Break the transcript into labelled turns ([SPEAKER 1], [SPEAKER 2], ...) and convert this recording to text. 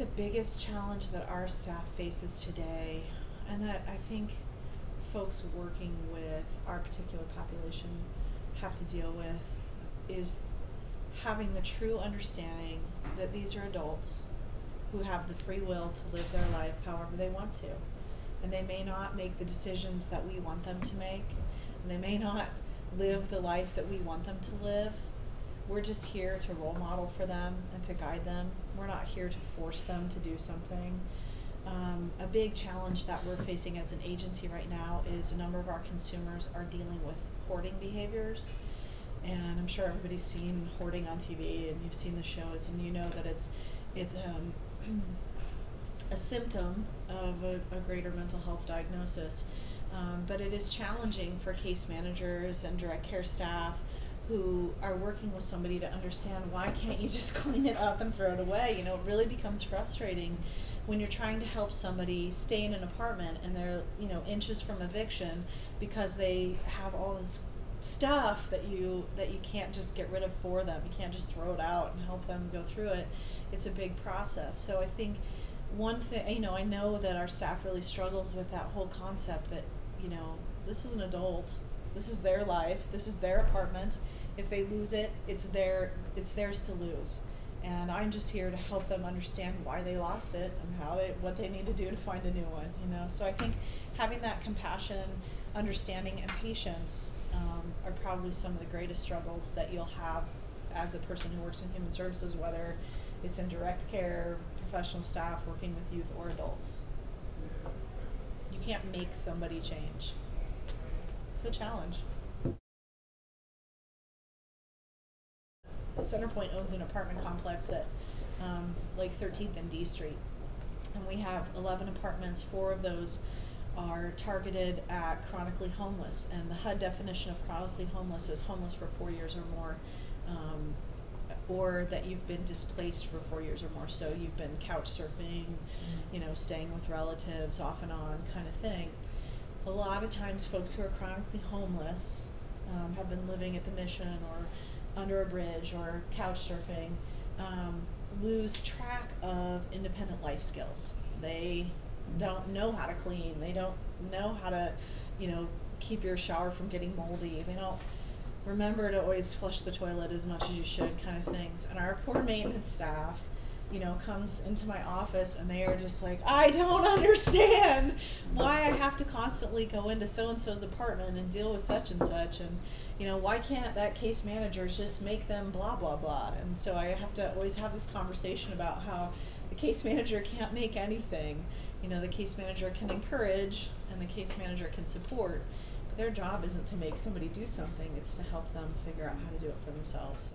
[SPEAKER 1] the biggest challenge that our staff faces today, and that I think folks working with our particular population have to deal with, is having the true understanding that these are adults who have the free will to live their life however they want to. And they may not make the decisions that we want them to make, and they may not live the life that we want them to live. We're just here to role model for them and to guide them. We're not here to force them to do something. A big challenge that we're facing as an agency right now is a number of our consumers are dealing with hoarding behaviors. And I'm sure everybody's seen hoarding on TV, and you've seen the shows, and you know that it's a symptom of a greater mental health diagnosis. But it is challenging for case managers and direct care staff who are working with somebody to understand, why can't you just clean it up and throw it away? You know, it really becomes frustrating when you're trying to help somebody stay in an apartment and they're, you know, inches from eviction because they have all this stuff that you can't just get rid of for them. You can't just throw it out and help them go through it. It's a big process. So I think one thing, you know, I know that our staff really struggles with that whole concept that, you know, this is an adult, this is their life, this is their apartment. If they lose it, it's theirs to lose. And I'm just here to help them understand why they lost it and what they need to do to find a new one, you know. So I think having that compassion, understanding, and patience are probably some of the greatest struggles that you'll have as a person who works in human services, whether it's in direct care, professional staff, working with youth, or adults. You can't make somebody change. It's a challenge. Centerpointe owns an apartment complex at like 13th and D Street, and we have 11 apartments. 4 of those are targeted at chronically homeless, and the HUD definition of chronically homeless is homeless for 4 years or more, or that you've been displaced for 4 years or more. So you've been couch surfing, you know, staying with relatives off and on kind of thing. A lot of times folks who are chronically homeless have been living at the Mission or under a bridge or couch surfing, lose track of independent life skills. They don't know how to clean. They don't know how to, you know, keep your shower from getting moldy. They don't remember to always flush the toilet as much as you should, kind of things. And our poor maintenance staff, you know, comes into my office and they are just like, I don't understand why I have to constantly go into so-and-so's apartment and deal with such and such, and, you know, why can't that case manager just make them blah, blah, blah. And so I have to always have this conversation about how the case manager can't make anything. You know, the case manager can encourage and the case manager can support, but their job isn't to make somebody do something, it's to help them figure out how to do it for themselves.